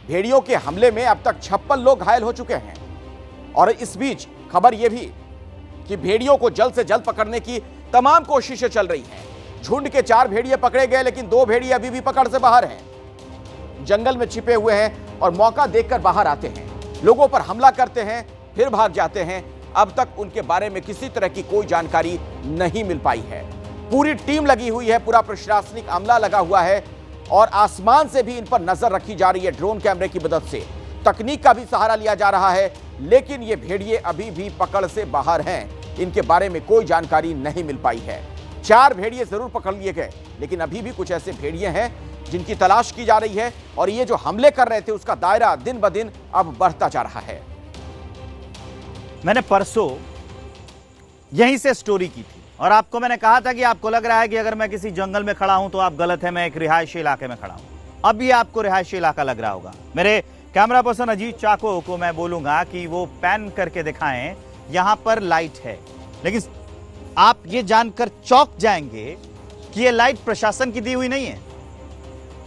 भेड़ियों के हमले में अब तक 56 लोग घायल हो चुके हैं। और इस बीच खबर यह भी कि भेड़ियों को जल्द से जल्द पकड़ने की तमाम कोशिशें चल रही हैं। झुंड के 4 भेड़िए पकड़े गए, लेकिन 2 भेड़िए अभी भी पकड़ से बाहर हैं, जंगल में छिपे हुए हैं और मौका देखकर बाहर आते हैं, लोगों पर हमला करते हैं, फिर भाग जाते हैं। अब तक उनके बारे में किसी तरह की कोई जानकारी नहीं मिल पाई है। पूरी टीम लगी हुई है, पूरा प्रशासनिक अमला लगा हुआ है और आसमान से भी इन पर नजर रखी जा रही है। ड्रोन कैमरे की मदद से तकनीक का भी सहारा लिया जा रहा है, लेकिन ये भेड़िए अभी भी पकड़ से बाहर हैं। इनके बारे में कोई जानकारी नहीं मिल पाई है। 4 भेड़िए जरूर पकड़ लिए गए, लेकिन अभी भी कुछ ऐसे भेड़िए हैं जिनकी तलाश की जा रही है और ये जो हमले कर रहे थे उसका दायरा दिन ब दिन अब बढ़ता जा रहा है। मैंने परसों यहीं से स्टोरी की थी और आपको मैंने कहा था कि आपको लग रहा है कि अगर मैं किसी जंगल में खड़ा हूं तो आप गलत है, मैं एक रिहायशी इलाके में खड़ा हूं। अब ये आपको रिहायशी इलाका लग रहा होगा। मेरे कैमरा पर्सन अजीत चाको को मैं बोलूंगा कि वो पैन करके दिखाएं, यहां पर लाइट है, लेकिन आप ये जानकर चौंक जाएंगे कि ये लाइट प्रशासन की दी हुई नहीं है।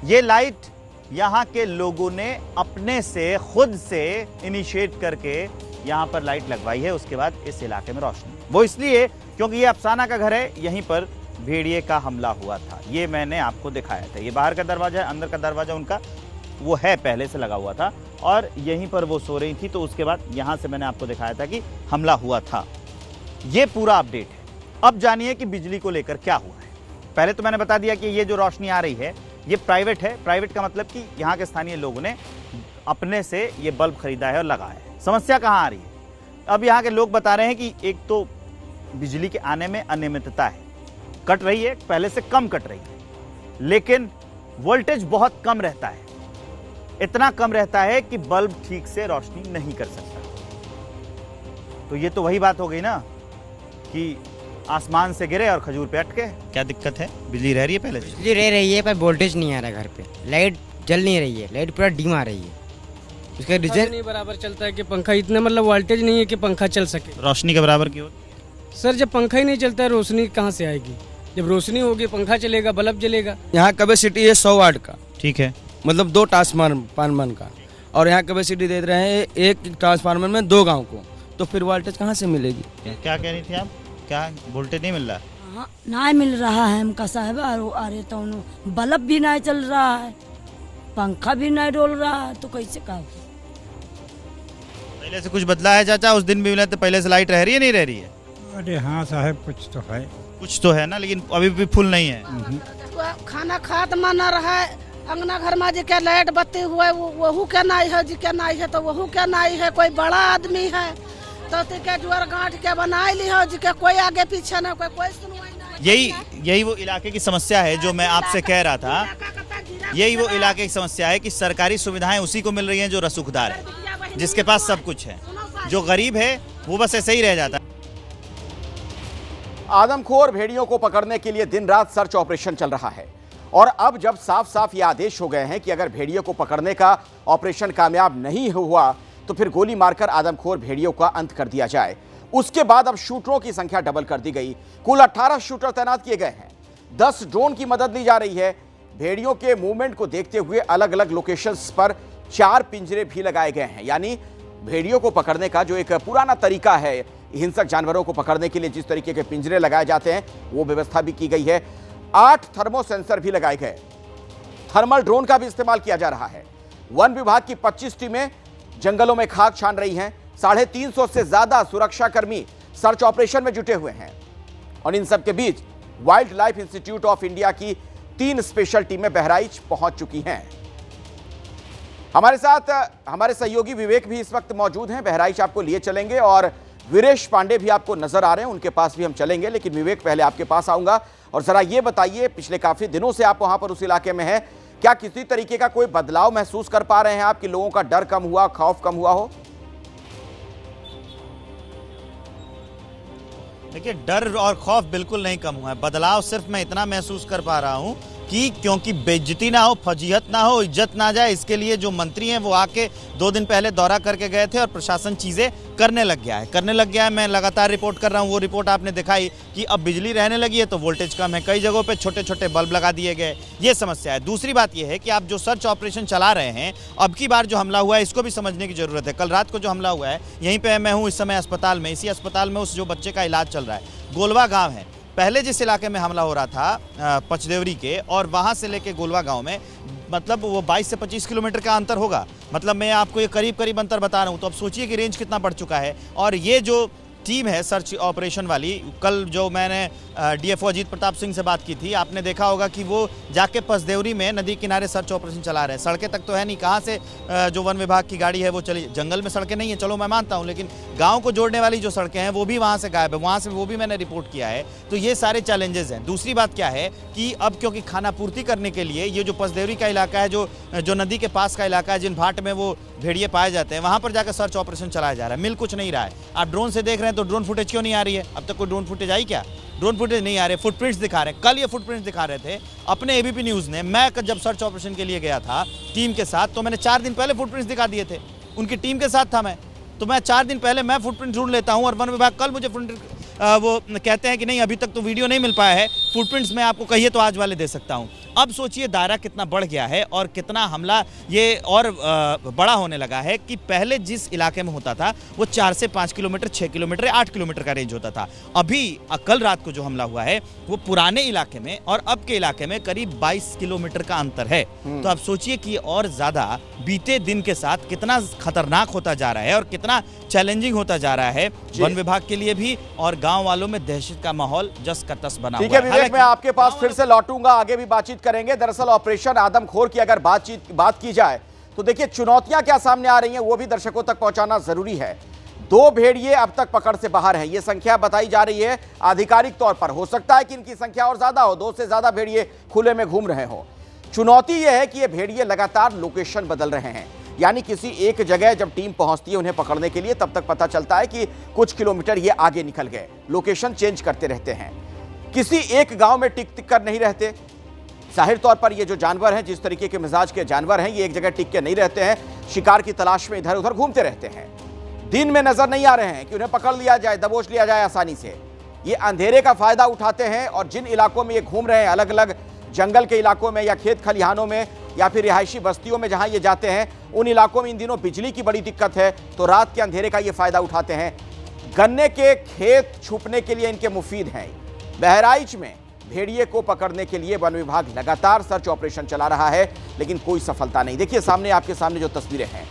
ये लाइट यहां के लोगों ने अपने से खुद से इनिशिएट करके यहां पर लाइट लगवाई है। उसके बाद इस इलाके में रोशनी, वो इसलिए क्योंकि ये अफसाना का घर है, यहीं पर भेड़िए का हमला हुआ था। ये मैंने आपको दिखाया था। ये बाहर का दरवाजा है, अंदर का दरवाजा उनका वो है, पहले से लगा हुआ था और यहीं पर वो सो रही थी। तो उसके बाद यहां से मैंने आपको दिखाया था कि हमला हुआ था। ये पूरा अपडेट है। अब जानिए कि बिजली को लेकर क्या हुआ है। पहले तो मैंने बता दिया कि ये जो रोशनी आ रही है ये प्राइवेट है। प्राइवेट का मतलब कि यहाँ के स्थानीय लोगों ने अपने से ये बल्ब खरीदा है और लगाया है। समस्या कहाँ आ रही है? अब यहाँ के लोग बता रहे हैं कि एक तो बिजली के आने में अनियमितता है, कट रही है, पहले से कम कट रही है, लेकिन वोल्टेज बहुत कम रहता है। इतना कम रहता है कि बल्ब ठीक से रोशनी नहीं कर सकता। तो ये तो वही बात हो गई ना कि आसमान से गिरे और खजूर पे अटके। क्या दिक्कत है? बिजली रह रही है पहले से? बिजली रह रही है पर वोल्टेज नहीं आ रहा घर पे, लाइट जल नहीं रही है, लाइट पूरा डिम आ रही है। उसका रीजन नहीं बराबर चलता है कि पंखा इतना मतलब वोल्टेज नहीं है कि पंखा चल सके। रोशनी के बराबर क्यों? सर जब पंखा ही नहीं चलता है रोशनी कहाँ से आएगी? जब रोशनी होगी पंखा चलेगा, बल्ब जलेगा। यहाँ कैपेसिटी है 100 वाट का, ठीक है, मतलब 2 ट्रांसफार्मर का, और यहाँ कैपेसिटी दे रहे हैं एक ट्रांसफार्मर में 2 गांव को, तो फिर वोल्टेज कहाँ से मिलेगी? क्या कह रही थी आप? क्या वोल्टेज नहीं मिल रहा? हाँ, नहीं मिल रहा है हमका साहब। अरे तो बल्ब भी नहीं चल रहा है, पंखा भी नहीं डोल रहा है, तो कैसे का? पहले से कुछ बदला है चाचा? उस दिन भी मिला तो पहले से लाइट रह रही है, नहीं रह रही है? अरे हाँ साहब, कुछ तो है। कुछ तो है ना, लेकिन अभी भी फुल नहीं है। खाना खात माना रहा है, अंगना घर में जी के लाइट बत्ती हुआ है, वहू क्या नहीं है जी, क्या नहीं है तो वहू क्या नहीं है। कोई बड़ा आदमी है तो के जुआर गांठ के बनाई ली हो जी के, कोई आगे पीछे ना, कोई सुनवाई नहीं। यही वो इलाके की समस्या है जो मैं आपसे कह रहा था। यही वो इलाके की समस्या है कि सरकारी सुविधाएं उसी को मिल रही हैं जो रसूखदार है, जिसके पास सब कुछ है। जो गरीब है वो बस ऐसे ही रह जाता है। आदमखोर भेड़ियों को पकड़ने के लिए दिन रात सर्च ऑपरेशन चल रहा है और अब जब साफ साफ ये आदेश हो गए हैं कि अगर भेड़ियों को पकड़ने का ऑपरेशन कामयाब नहीं हुआ तो फिर गोली मारकर आदमखोर भेड़ियों का अंत कर दिया जाए। उसके बाद अब शूटरों की संख्या डबल कर दी गई। कुल 18 शूटर तैनात किए गए हैं। 10 ड्रोन की मदद ली जा रही है। भेड़ियों के मूवमेंट को देखते हुए अलग अलग लोकेशंस पर 4 पिंजरे भी लगाए गए हैं। यानी भेड़ियों को पकड़ने का जो एक पुराना तरीका है, हिंसक जानवरों को पकड़ने के लिए जिस तरीके के पिंजरे लगाए जाते हैं, वो व्यवस्था भी की गई है। 8 थर्मो सेंसर भी लगाए गए। थर्मल ड्रोन का भी इस्तेमाल किया जा रहा है। वन विभाग की 25 टीमें जंगलों में खाक छान रही हैं। 350 से ज्यादा सुरक्षाकर्मी सर्च ऑपरेशन में जुटे हुए हैं और इन सब के बीच wildlife institute of India की 3 स्पेशल टीमें बहराइच पहुंच चुकी हैं। हमारे साथ हमारे सहयोगी विवेक भी इस वक्त मौजूद हैं। बहराइच आपको लिए चलेंगे और वीरेश पांडे भी आपको नजर आ रहे हैं, उनके पास भी हम चलेंगे। लेकिन विवेक, पहले आपके पास आऊंगा और जरा ये बताइए, पिछले काफी दिनों से आप वहां पर उस इलाके में हैं, क्या किसी तरीके का कोई बदलाव महसूस कर पा रहे हैं आप कि लोगों का डर कम हुआ, खौफ कम हुआ हो? देखिए, डर और खौफ बिल्कुल नहीं कम हुआ है। बदलाव सिर्फ मैं इतना महसूस कर पा रहा हूं कि क्योंकि बेइज्जती ना हो, फजीहत ना हो, इज्जत ना जाए, इसके लिए जो मंत्री हैं वो आके 2 दिन पहले दौरा करके गए थे और प्रशासन चीज़ें करने लग गया है। मैं लगातार रिपोर्ट कर रहा हूँ, वो रिपोर्ट आपने दिखाई कि अब बिजली रहने लगी है तो वोल्टेज कम है, कई जगहों पे छोटे छोटे बल्ब लगा दिए गए, ये समस्या है। दूसरी बात ये है कि आप जो सर्च ऑपरेशन चला रहे हैं, अब की बार जो हमला हुआ है इसको भी समझने की ज़रूरत है। कल रात को जो हमला हुआ है, यहीं पर मैं हूँ इस समय अस्पताल में, इसी अस्पताल में उस जो बच्चे का इलाज चल रहा है, गोलवा गाँव है। पहले जिस इलाके में हमला हो रहा था पचदेवरी के, और वहाँ से लेके गोलवा गांव में मतलब वो 22 से 25 किलोमीटर का अंतर होगा। मतलब मैं आपको ये करीब करीब अंतर बता रहा हूँ, तो अब सोचिए कि रेंज कितना बढ़ चुका है। और ये जो टीम है सर्च ऑपरेशन वाली, कल जो मैंने डीएफओ अजीत प्रताप सिंह से बात की थी, आपने देखा होगा कि वो जाके पचदेवरी में नदी किनारे सर्च ऑपरेशन चला रहे हैं। सड़कें तक तो है नहीं, कहाँ से जो वन विभाग की गाड़ी है वो चली, जंगल में सड़कें नहीं है, चलो मैं मानता हूँ, लेकिन गांव को जोड़ने वाली जो सड़कें हैं वो भी वहाँ से गायब है, वहाँ से वो भी मैंने रिपोर्ट किया है। तो ये सारे चैलेंजेस हैं। दूसरी बात क्या है कि अब क्योंकि खाना पूर्ति करने के लिए ये जो पचदेवरी का इलाका है, जो नदी के पास का इलाका है, जिन भाट में वो भेड़िए पाए जाते हैं, वहाँ पर जाकर सर्च ऑपरेशन चलाया जा रहा है। मिल कुछ नहीं रहा है। आप ड्रोन से देख रहे हैं तो ड्रोन फुटेज क्यों नहीं आ रही है? अब तक कोई ड्रोन फुटेज आई क्या? ड्रोन फुटेज नहीं आ रहे, फुटप्रिंट्स दिखा रहे हैं। कल ये फुटप्रिंट्स दिखा रहे थे अपने एबीपी न्यूज़ ने। मैं जब सर्च ऑपरेशन के लिए गया था टीम के साथ, तो मैंने 4 दिन पहले फुटप्रिंट्स दिखा दिए थे, उनकी टीम के साथ था मैं। तो मैं 4 दिन पहले मैं फुटप्रिंट ढूंढ लेता हूं और वन विभाग कल मुझे वो कहते हैं कि नहीं अभी तक तो वीडियो नहीं मिल पाया है, फुटप्रिंट्स मैं आपको कहिए तो आज वाले दे सकता हूं। अब सोचिए दायरा कितना बढ़ गया है और कितना हमला ये और बड़ा होने लगा है कि पहले जिस इलाके में होता था वो 4 से 5 किलोमीटर, 6 किलोमीटर, 8 किलोमीटर का रेंज होता था। अभी कल रात को जो हमला हुआ है वो पुराने इलाके में और अब के इलाके में करीब 22 किलोमीटर का अंतर है। तो अब सोचिए कि और ज्यादा बीते दिन के साथ कितना खतरनाक होता जा रहा है और कितना चैलेंजिंग होता जा रहा है वन विभाग के लिए भी, और गांव वालों में दहशत का माहौल जस का तस बना हुआ है। ठीक है विवेक, मैं आपके पास फिर से लौटूंगा, आगे भी बातचीत करेंगे। दरअसल ऑपरेशन आदमखोर की अगर बात की जाए तो देखिए चुनौतियां क्या सामने आ रही हैं वो भी दर्शकों तक पहुंचाना जरूरी है। 2 भेड़िए अब तक पकड़ से बाहर हैं, ये संख्या बताई जा रही है आधिकारिक तौर पर। हो सकता है कि इनकी संख्या और ज्यादा हो, 2 से ज्यादा भेड़िए खुले में घूम रहे हो। चुनौती यह है कि ये भेड़िए लगातार लोकेशन बदल रहे हैं, यानी किसी एक जगह जब टीम पहुंचती है उन्हें पकड़ने के लिए तब तक पता चलता है कि कुछ किलोमीटर ये आगे निकल गए। लोकेशन चेंज करते रहते हैं, किसी एक गांव में टिक कर नहीं रहते। जाहिर तौर पर ये जो जानवर हैं, जिस तरीके के मिजाज के जानवर हैं, ये एक जगह टिक के नहीं रहते हैं, शिकार की तलाश में इधर उधर घूमते रहते हैं। दिन में नजर नहीं आ रहे हैं कि उन्हें पकड़ लिया जाए, दबोच लिया जाए आसानी से। ये अंधेरे का फायदा उठाते हैं और जिन इलाकों में ये घूम रहे हैं, अलग अलग जंगल के इलाकों में या खेत खलिहानों में या फिर रिहायशी बस्तियों में जहां ये जाते हैं, उन इलाकों में इन दिनों बिजली की बड़ी दिक्कत है, तो रात के अंधेरे का ये फायदा उठाते हैं। गन्ने के खेत छुपने के लिए इनके मुफीद हैं। बहराइच में भेड़िए को पकड़ने के लिए वन विभाग लगातार सर्च ऑपरेशन चला रहा है, लेकिन कोई सफलता नहीं। देखिए सामने, आपके सामने जो तस्वीरें हैं,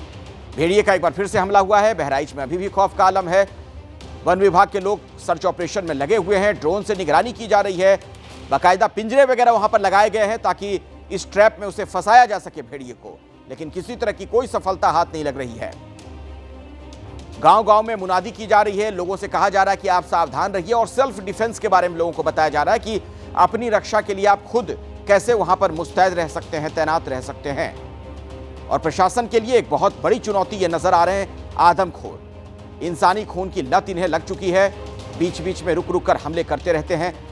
भेड़िए का एक बार फिर से हमला हुआ है। बहराइच में अभी भी खौफ का आलम है। वन विभाग के लोग सर्च ऑपरेशन में लगे हुए हैं, ड्रोन से निगरानी की जा रही है, बाकायदा पिंजरे वगैरह वहां पर लगाए गए हैं ताकि इस ट्रैप में उसे फंसाया जा सके भेड़िए को, लेकिन किसी तरह की कोई सफलता हाथ नहीं लग रही है। गांव-गांव में मुनादी की जा रही है, लोगों से कहा जा रहा है कि आप सावधान रहिए और सेल्फ डिफेंस के बारे में लोगों को बताया जा रहा है कि अपनी रक्षा के लिए आप खुद कैसे वहां पर मुस्तैद रह सकते हैं, तैनात रह सकते हैं। और प्रशासन के लिए एक बहुत बड़ी चुनौती ये नजर आ रहे हैं आदमखोर। इंसानी खून की लत इन्हें लग चुकी है, बीच बीच में रुक रुक कर हमले करते रहते हैं।